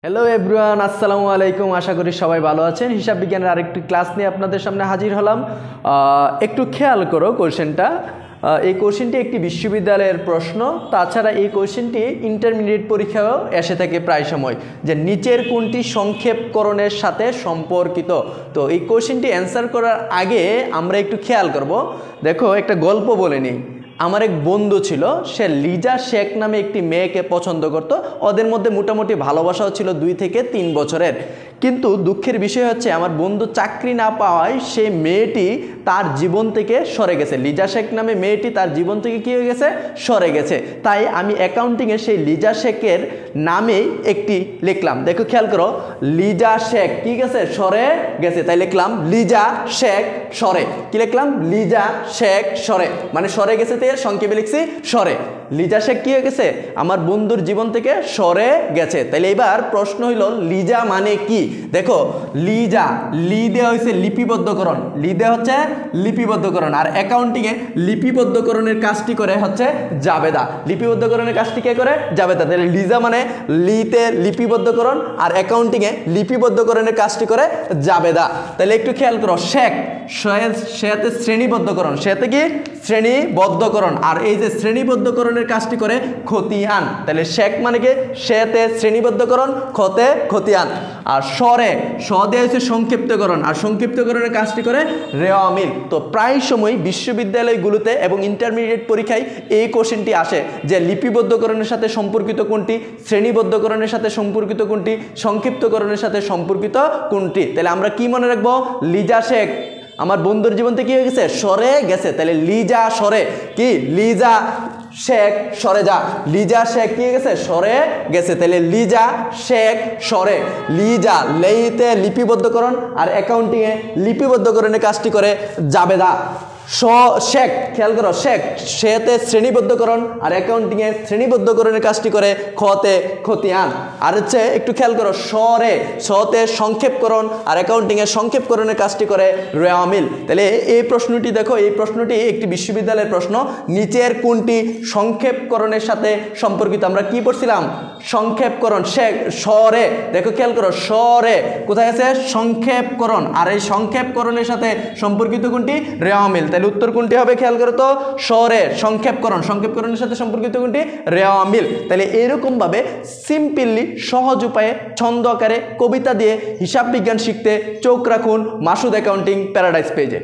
Hello everyone, আসসালামু আলাইকুম। আশা করি সবাই ভালো আছেন। হিসাব বিজ্ঞানের আরেকটি ক্লাস নিয়ে আপনাদের সামনে হাজির হলাম। একটু খেয়াল করো কোশ্চেনটা। এই কোশ্চেনটি একটি বিশ্ববিদ্যালয়ের প্রশ্ন। তাছাড়া এই কোশ্চেনটি ইন্টারমিডিয়েট পরীক্ষাও এসে থাকে প্রায় সময়, যে নিচের কোনটি সংক্ষেপকরণের সাথে সম্পর্কিত। তো এই কোশ্চেনটি অ্যান্সার করার আগে আমরা একটু খেয়াল করব। দেখো, একটা গল্প বলে নিই। আমার এক বন্ধু ছিল, সে লিজা শেখ নামে একটি মেয়েকে পছন্দ করত। ওদের মধ্যে মোটামুটি ভালোবাসাও ছিল 2 থেকে 3 বছরের। কিন্তু দুঃখের বিষয় হচ্ছে, আমার বন্ধু চাকরি না পাওয়ায় সেই মেয়েটি তার জীবন থেকে সরে গেছে। লিজা শেখ নামে মেয়েটি তার জীবন থেকে কী হয়ে গেছে, সরে গেছে। তাই আমি অ্যাকাউন্টিংয়ে সেই লিজা শেখের নামেই একটি লিখলাম। দেখো খেয়াল করো, লিজা শেখ কি গেছে, সরে গেছে। তাই লিখলাম লিজা শেখ সরে। কি লিখলাম, লিজা শেখ সরে, মানে সরে গেছে, সংক্ষেপে লিখছি সরে। লিজা শেখ কি হয়ে গেছে, আমার বন্ধুর জীবন থেকে সরে গেছে। তাহলে এবার প্রশ্ন হইল লিজা মানে কি। দেখো, লিজা, লি দেওয়া হয়েছে লিপিবদ্ধকরণ, লি দেওয়া হচ্ছে লিপিবদ্ধকরণ। আর অ্যাকাউন্টিংয়ে লিপিবদ্ধকরণের কাজটি করে হচ্ছে জাবেদা। লিপিবদ্ধকরণের কাজটি কে করে, জাবেদা। তাহলে লিজা মানে লিতে লিপিবদ্ধকরণ, আর অ্যাকাউন্টিংয়ে লিপিবদ্ধকরণের কাজটি করে জাবেদা। তাহলে একটু খেয়াল করো, শেখ, সেতে শ্রেণীবদ্ধকরণ, সেতে কি শ্রেণীবদ্ধকরণ, আর এই যে শ্রেণীবদ্ধকরণের কাজটি করে খতিয়ান। তাহলে শেখ মানে কি, সেতে শ্রেণীবদ্ধকরণ, খতে খতিয়ান। আর সরে, স দেওয়া হচ্ছে সংক্ষিপ্তকরণ, আর সংক্ষিপ্তকরণের কাজটি করে রেওয়া মিল। তো প্রায় সময় বিশ্ববিদ্যালয়গুলোতে এবং ইন্টারমিডিয়েট পরীক্ষায় এই কোশ্চেনটি আসে, যে লিপিবদ্ধকরণের সাথে সম্পর্কিত কোনটি, শ্রেণীবদ্ধকরণের সাথে সম্পর্কিত কোনটি, সংক্ষিপ্তকরণের সাথে সম্পর্কিত কোনটি। তাহলে আমরা কি মনে রাখবো, লিজা শেখ আমার বন্ধুর জীবন থেকে কি হয়ে গেছে, সরে গেছে। তাহলে লিজা সরে, কি লিজা শেখ সরে যা, লিজা শেখ কি গেছে, সরে গেছে। তাহলে লিজা শেখ সরে। লিজা লেইতে লিপিবদ্ধকরণ, আর অ্যাকাউন্টিংয়ে লিপিবদ্ধকরণের কাজটি করে জাবেদা। শেখ, খেয়াল করো, শেখ, সেতে শ্রেণীবদ্ধকরণ, আর অ্যাকাউন্টিংয়ে শ্রেণীবদ্ধকরণের কাজটি করে খতে খতিয়ান। আর হচ্ছে একটু খেয়াল করো, সরে, সতে সংক্ষেপকরণ, আর অ্যাকাউন্টিংয়ে সংক্ষেপকরণের কাজটি করে রেওয়া মিল। তাহলে এই প্রশ্নটি দেখো, এই প্রশ্নটি একটি বিশ্ববিদ্যালয়ের প্রশ্ন। নিচের কোনটি সংক্ষেপকরণের সাথে সম্পর্কিত। আমরা কি পড়ছিলাম, সংক্ষেপকরণ, শেখ সরে। দেখো খেয়াল করো, সরে কোথায় আছে, সংক্ষেপকরণ, আর এই সংক্ষেপকরণের সাথে সম্পর্কিত কোনটি, রেওয়া মিল। তাহলে উত্তর কোনটি হবে, খেয়াল করো তো, সরে সংক্ষেপকরণ, সংক্ষেপকরণের সাথে সম্পর্কিত কোনটি, রেওয়া মিল। তাহলে এরকম ভাবে সিম্পলি সহজ উপায়ে ছন্দ আকারে কবিতা দিয়ে হিসাব বিজ্ঞান শিখতে চোখ রাখুন মাসুদ অ্যাকাউন্টিং প্যারাডাইস পেজে।